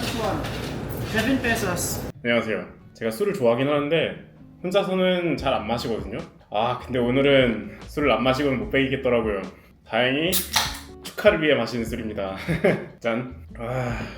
first one. 7 pesos. 안녕하세요. 제가 술을 좋아하긴 하는데 혼자서는 잘 안 마시거든요. 근데 오늘은 술을 안 마시고는 못 빼기겠더라고요. 다행히 축하를 위해 마시는 술입니다. 짠.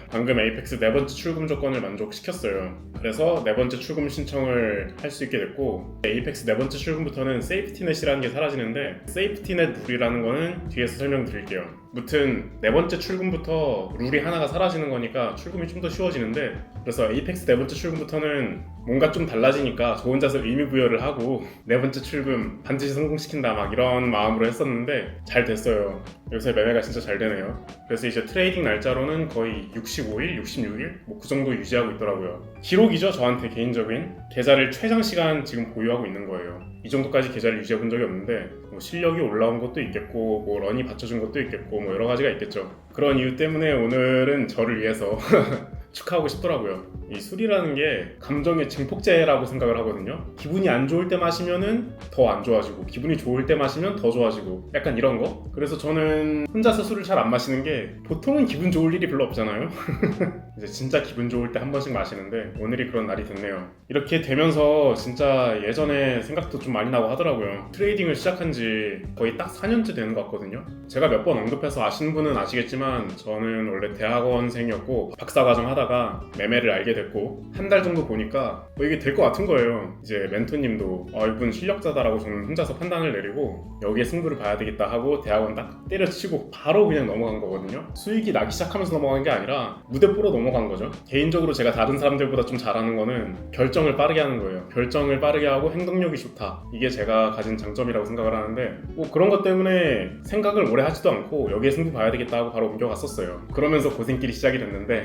방금 에이펙스 네 번째 출금 조건을 만족시켰어요. 그래서 네 번째 출금 신청을 할 수 있게 됐고, 에이펙스 네 번째 출금부터는 세이프티넷이라는 게 사라지는데, 세이프티넷 룰이라는 거는 뒤에서 설명드릴게요. 무튼 네 번째 출금부터 룰이 하나가 사라지는 거니까 출금이 좀 더 쉬워지는데, 그래서 에이펙스 네 번째 출금부터는 뭔가 좀 달라지니까 저 혼자서 의미부여를 하고 네 번째 출금 반드시 성공시킨다 막 이런 마음으로 했었는데 잘 됐어요. 요새 매매가 진짜 잘 되네요. 그래서 이제 트레이딩 날짜로는 거의 65일, 66일 뭐 그 정도 유지하고 있더라고요. 기록이죠. 저한테 개인적인 계좌를 최장 시간 지금 보유하고 있는 거예요. 이 정도까지 계좌를 유지해 본 적이 없는데 뭐 실력이 올라온 것도 있겠고 뭐 런이 받쳐준 것도 있겠고 뭐 여러 가지가 있겠죠. 그런 이유 때문에 오늘은 저를 위해서 축하하고 싶더라고요. 이 술이라는 게 감정의 증폭제라고 생각을 하거든요. 기분이 안 좋을 때 마시면은 더 안 좋아지고, 기분이 좋을 때 마시면 더 좋아지고, 약간 이런 거. 그래서 저는 혼자서 술을 잘 안 마시는 게, 보통은 기분 좋을 일이 별로 없잖아요. 이제 진짜 기분 좋을 때 한 번씩 마시는데 오늘이 그런 날이 됐네요. 이렇게 되면서 진짜 예전에 생각도 좀 많이 나고 하더라고요. 트레이딩을 시작한 지 거의 딱 4년째 되는 것 같거든요. 제가 몇 번 언급해서 아시는 분은 아시겠지만 저는 원래 대학원생이었고 박사과정 하다가 매매를 알게 됐고, 한 달 정도 보니까 이게 될 것 같은 거예요. 이제 멘토님도 이분 실력자다라고 저는 혼자서 판단을 내리고 여기에 승부를 봐야 되겠다 하고 대학원 딱 때려치고 바로 그냥 넘어간 거거든요. 수익이 나기 시작하면서 넘어간 게 아니라 무대뽀로 넘어간 거죠. 개인적으로 제가 다른 사람들보다 좀 잘하는 거는 결정을 빠르게 하는 거예요. 결정을 빠르게 하고 행동력이 좋다. 이게 제가 가진 장점이라고 생각을 하는데, 뭐 그런 것 때문에 생각을 오래 하지도 않고 여기에 승부 봐야 되겠다 하고 바로 옮겨갔었어요. 그러면서 고생길이 시작이 됐는데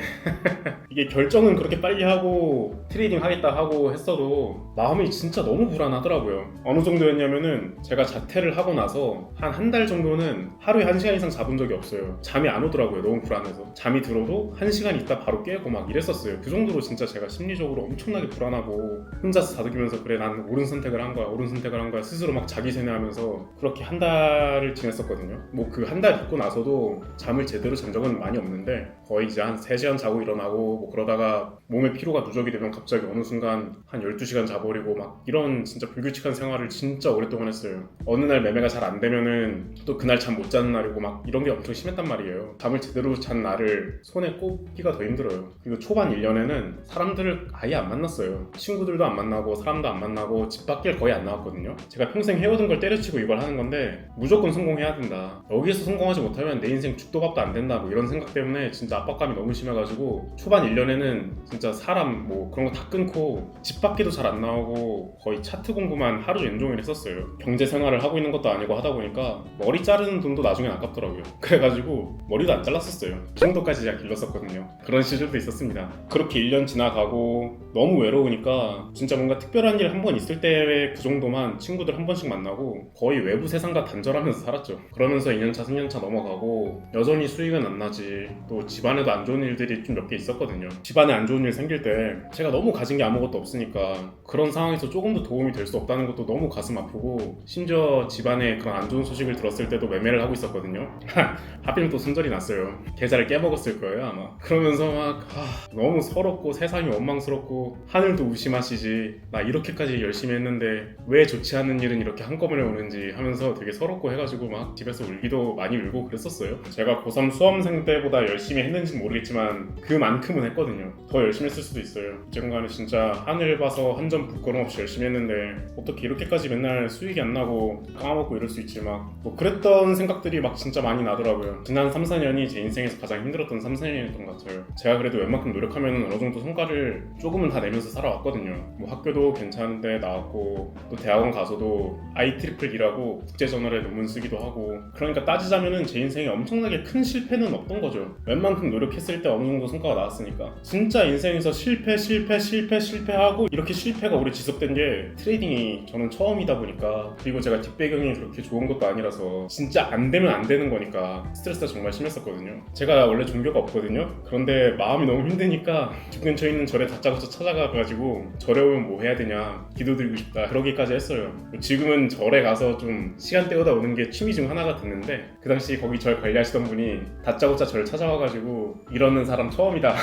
이게 결정은 그렇게 빨리 하고 트레이딩 하겠다 하고 했어도 마음이 진짜 너무 불안하더라고요. 어느 정도였냐면은 제가 자퇴를 하고 나서 한 달 정도는 하루에 1시간 이상 자본 적이 없어요. 잠이 안 오더라고요. 너무 불안해서. 잠이 들어도 1시간 있다 바로 깨고 막 이랬었어요. 그 정도로 진짜 제가 심리적으로 엄청나게 불안하고 혼자서 다독이면서 그래 난 옳은 선택을 한 거야 스스로 막 자기 세뇌하면서 그렇게 한 달을 지냈었거든요. 뭐 그 한 달 있고 나서도 잠을 제대로 잔 적은 많이 없는데 거의 이제 한 3시간 자고 일어나고 뭐 그러다가 몸의 피로가 누적이 되면 갑자기 어느 순간 한 12시간 자버리고 막 이런 진짜 불규칙한 생활을 진짜 오랫동안 했어요. 어느 날 매매가 잘 안 되면은 또 그날 잠 못 자는 날이고 막 이런 게 엄청 심했단 말이에요. 잠을 제대로 잔 날을 손에 꼽기가 더 힘들어요. 그리고 초반 1년에는 사람들을 아예 안 만났어요. 친구들도 안 만나고 사람도 안 만나고 집 밖에 거의 안 나왔거든요. 제가 평생 해오던 걸 때려치고 이걸 하는 건데 무조건 성공해야 된다. 여기에서 성공하지 못하면 내 인생 죽도 밥도 안 된다. 뭐 이런 생각 때문에 진짜 압박감이 너무 심해가지고 초반 1년에는 진짜 사람 뭐 그런 거 다 끊고 집 밖에도 잘 안 나오고 거의 차트 공부만 하루 종일 했었어요. 경제 생활을 하고 있는 것도 아니고 하다 보니까 머리 자르는 돈도 나중에 아깝더라고요. 그래가지고 머리도 안 잘랐었어요. 그 정도까지 제가 길렀었거든요. 그런 시절도 있었습니다. 그렇게 1년 지나가고 너무 외로우니까 진짜 뭔가 특별한 일 한 번 있을 때 그 정도만 친구들 한 번씩 만나고 거의 외부 세상과 단절하면서 살았죠. 그러면서 2년차 3년차 넘어가고 여전히 수익은 안 나지. 또 집안에도 안 좋은 일들이 좀 몇 개 있었거든요. 집안에 안 좋은 일 생길 때 제가 너무 가진 게 아무것도 없으니까 그런 상황에서 조금도 도움이 될 수 없다는 것도 너무 가슴 아프고, 심지어 집안에 그런 안 좋은 소식을 들었을 때도 매매를 하고 있었거든요. 하필 또 손절이 났어요. 계좌를 깨먹었을 거예요 아마. 그러면서 막 너무 서럽고 세상이 원망스럽고 하늘도 우심하시지, 나 이렇게까지 열심히 했는데 왜 좋지 않은 일은 이렇게 한꺼번에 오는지 하면서 되게 서럽고 해가지고 막 집에서 울기도 많이 울고 그랬었어요. 제가 고3 수험생 때보다 열심히 했는지는 모르겠지만 그만큼은 했거든요. 더 열심히 했을 수도 있어요. 어쨌건간에 진짜 하늘 봐서 한 점 부끄럼 없이 열심히 했는데 어떻게 이렇게까지 맨날 수익이 안 나고 까먹고 이럴 수 있지 막 뭐 그랬던 생각들이 막 진짜 많이 나더라고요. 지난 3, 4년이 제 인생에서 가장 힘들었던 3, 4년이었던 것 같아요. 제가 그래도 웬만큼 노력하면 어느 정도 성과를 조금은 다 내면서 살아왔거든요. 뭐 학교도 괜찮은데 나왔고 또 대학원 가서도 IEEE라고 국제저널에 논문 쓰기도 하고, 그러니까 따지자면은 제 인생에 엄청나게 큰 실패는 없던 거죠. 웬만큼 노력했을 때 어느 정도 성과가 나왔으니까. 진짜 인생 인생에서 실패하고 이렇게 실패가 오래 지속된 게 트레이딩이 저는 처음이다 보니까, 그리고 제가 뒷배경이 그렇게 좋은 것도 아니라서 진짜 안 되면 안 되는 거니까 스트레스가 정말 심했었거든요. 제가 원래 종교가 없거든요. 그런데 마음이 너무 힘드니까 집 근처에 있는 절에 다짜고짜 찾아가가지고 절에 오면 뭐 해야 되냐, 기도드리고 싶다, 그러기까지 했어요. 지금은 절에 가서 좀 시간 때우다 오는 게 취미 중 하나가 됐는데, 그 당시 거기 절 관리하시던 분이 다짜고짜 절 찾아와가지고 이러는 사람 처음이다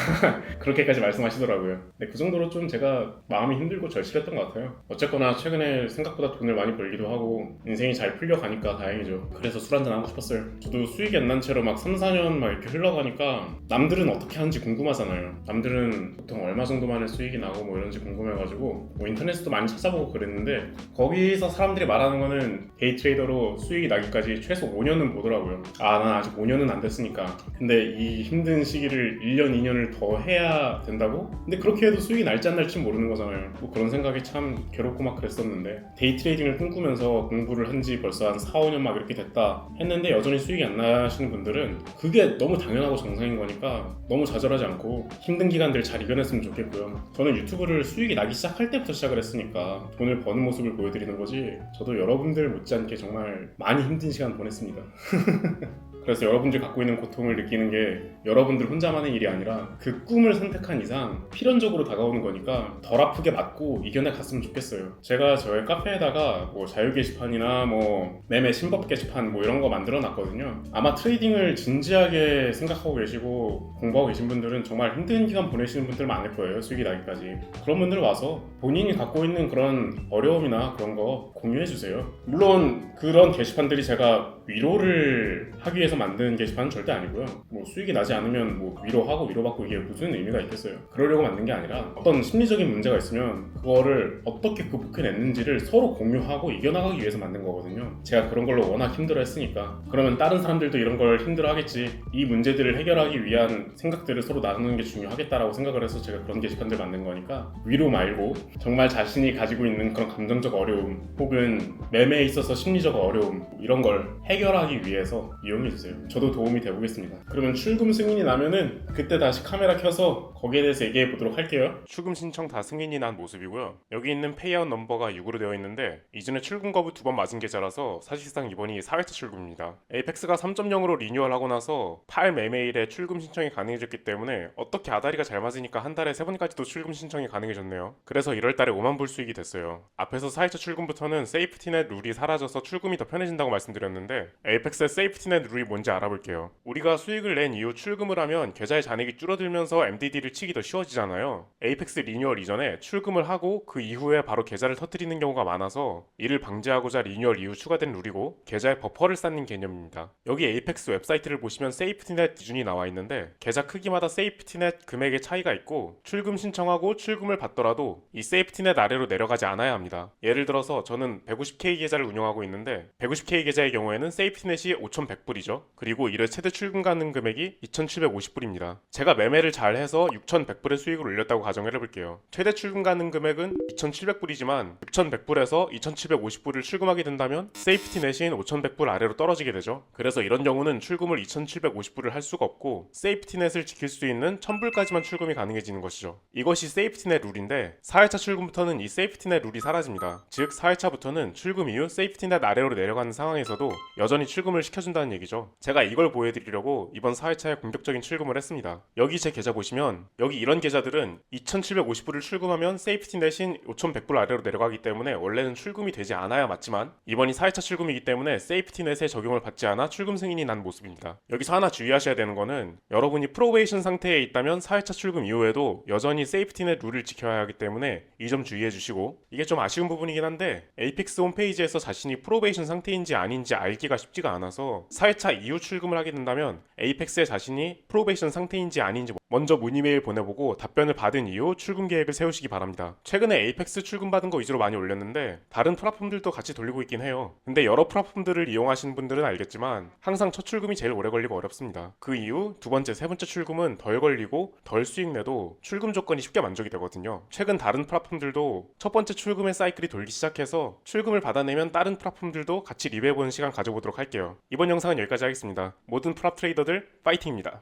그렇게까지 말씀하시더라고요. 근데 그 정도로 좀 제가 마음이 힘들고 절실했던 것 같아요. 어쨌거나 최근에 생각보다 돈을 많이 벌기도 하고 인생이 잘 풀려가니까 다행이죠. 그래서 술 한잔 하고 싶었어요. 저도 수익이 안 난 채로 막 3, 4년 막 이렇게 흘러가니까 남들은 어떻게 하는지 궁금하잖아요. 남들은 보통 얼마 정도 만에 수익이 나고 뭐 이런지 궁금해가지고 뭐 인터넷에도 많이 찾아보고 그랬는데, 거기서 사람들이 말하는 거는 데이 트레이더로 수익이 나기까지 최소 5년은 보더라고요. 난 아직 5년은 안 됐으니까. 근데 이 힘든 시기를 1년, 2년을 더 해야 된다고? 근데 그렇게 해도 수익이 날지 안 날지 모르는 거잖아요. 뭐 그런 생각이 참 괴롭고 막 그랬었는데, 데이 트레이딩을 꿈꾸면서 공부를 한 지 벌써 한 4, 5년 막 이렇게 됐다 했는데 여전히 수익이 안 나시는 분들은 그게 너무 당연하고 정상인 거니까 너무 좌절하지 않고 힘든 기간들 잘 이겨냈으면 좋겠고요. 저는 유튜브를 수익이 나기 시작할 때부터 시작을 했으니까 돈을 버는 모습을 보여드리는 거지, 저도 여러분들 못지않게 정말 많이 힘든 시간 보냈습니다. 그래서 여러분들이 갖고 있는 고통을 느끼는 게 여러분들 혼자만의 일이 아니라 그 꿈을 선택한 이상 필연적으로 다가오는 거니까 덜 아프게 맞고 이겨내 갔으면 좋겠어요. 제가 저의 카페에다가 뭐 자유 게시판이나 뭐 매매 신법 게시판 뭐 이런 거 만들어 놨거든요. 아마 트레이딩을 진지하게 생각하고 계시고 공부하고 계신 분들은 정말 힘든 기간 보내시는 분들 많을 거예요. 수익이 나기까지. 그런 분들 와서 본인이 갖고 있는 그런 어려움이나 그런 거 공유해 주세요. 물론 그런 게시판들이 제가 위로를 하기 위해서 만든 게시판은 절대 아니고요. 뭐 수익이 나지 않으면 뭐 위로하고 위로받고 이게 무슨 의미가 있겠어요. 그러려고 만든 게 아니라 어떤 심리적인 문제가 있으면 그거를 어떻게 극복해냈는지를 서로 공유하고 이겨나가기 위해서 만든 거거든요. 제가 그런 걸로 워낙 힘들어 했으니까 그러면 다른 사람들도 이런 걸 힘들어 하겠지, 이 문제들을 해결하기 위한 생각들을 서로 나누는 게 중요하겠다라고 생각을 해서 제가 그런 게시판들 만든 거니까, 위로 말고 정말 자신이 가지고 있는 그런 감정적 어려움 혹은 매매에 있어서 심리적 어려움 이런 걸 해결하기 위해서 이용해주세요. 저도 도움이 되보겠습니다. 그러면 출금 승인이 나면은 그때 다시 카메라 켜서 거기에 대해서 얘기해 보도록 할게요. 출금 신청 다 승인이 난 모습이고요. 여기 있는 페이아웃 넘버가 6으로 되어 있는데 이전에 출금 거부 2번 맞은 계좌라서 사실상 이번이 4회차 출금입니다. 에이펙스가 3.0으로 리뉴얼하고 나서 8 매매일에 출금 신청이 가능해졌기 때문에 어떻게 아다리가 잘 맞으니까 한 달에 3번까지도 출금 신청이 가능해졌네요. 그래서 1월달에 5만 불 수익이 됐어요. 앞에서 4회차 출금부터는 세이프티넷 룰이 사라져서 출금이 더 편해진다고 말씀드렸는데, 에이펙스의 세이프티넷 룰이 뭔지 알아볼게요. 우리가 수익을 낸 이후 출금을 하면 계좌의 잔액이 줄어들면서 MDD를 치기 더 쉬워지잖아요. 에이펙스 리뉴얼 이전에 출금을 하고 그 이후에 바로 계좌를 터뜨리는 경우가 많아서 이를 방지하고자 리뉴얼 이후 추가된 룰이고, 계좌에 버퍼를 쌓는 개념입니다. 여기 에이펙스 웹사이트를 보시면 세이프티넷 기준이 나와 있는데 계좌 크기마다 세이프티넷 금액의 차이가 있고, 출금 신청하고 출금을 받더라도 이 세이프티넷 아래로 내려가지 않아야 합니다. 예를 들어서 저는 150K 계좌를 운영하고 있는데 150K 계좌의 경우에는 세이프티넷이 5,100불이죠. 그리고 이를 최대 출금 가능 금액이 2,750불입니다. 제가 매매를 잘 해서 6,100불의 수익을 올렸다고 가정을 해볼게요. 최대 출금 가능 금액은 2,700불이지만 6,100불에서 2,750불을 출금하게 된다면 세이프티넷인 5,100불 아래로 떨어지게 되죠. 그래서 이런 경우는 출금을 2,750불을 할 수가 없고 세이프티넷을 지킬 수 있는 1,000불까지만 출금이 가능해지는 것이죠. 이것이 세이프티넷 룰인데 4회차 출금부터는 이 세이프티넷 룰이 사라집니다. 즉 4회차부터는 출금 이후 세이프티넷 아래로 내려가는 상황에서도 여전히 출금을 시켜준다는 얘기죠. 제가 이걸 보여드리려고 이번 4회차에 공격적인 출금을 했습니다. 여기 제 계좌 보시면 여기 이런 계좌들은 2,750불을 출금하면 세이프티넷인 5,100불 아래로 내려가기 때문에 원래는 출금이 되지 않아야 맞지만 이번이 4회차 출금이기 때문에 세이프티넷에 적용을 받지 않아 출금 승인이 난 모습입니다. 여기서 하나 주의하셔야 되는 거는 여러분이 프로베이션 상태에 있다면 4회차 출금 이후에도 여전히 세이프티넷 룰을 지켜야 하기 때문에 이 점 주의해 주시고, 이게 좀 아쉬운 부분이긴 한데 에이펙스 홈페이지에서 자신이 프로베이션 상태인지 아닌지 알기가 쉽지가 않아서 4회차 이후 출금을 하게 된다면 에이펙스에 자신이 프로베이션 상태인지 아닌지 먼저 문의메일 보내보고 답변을 받은 이후 출금 계획을 세우시기 바랍니다. 최근에 에이펙스 출금 받은 거 위주로 많이 올렸는데 다른 플랫폼들도 같이 돌리고 있긴 해요. 근데 여러 플랫폼들을 이용하시는 분들은 알겠지만 항상 첫 출금이 제일 오래 걸리고 어렵습니다. 그 이후 두 번째, 세 번째 출금은 덜 걸리고 덜 수익 내도 출금 조건이 쉽게 만족이 되거든요. 최근 다른 플랫폼들도 첫 번째 출금의 사이클이 돌기 시작해서 출금을 받아내면 다른 플랫폼들도 같이 리뷰해보는 시간 가져보도록 할게요. 이번 영상은 여기까지 하겠습니다. 모든 프랍 트레이더들 파이팅입니다.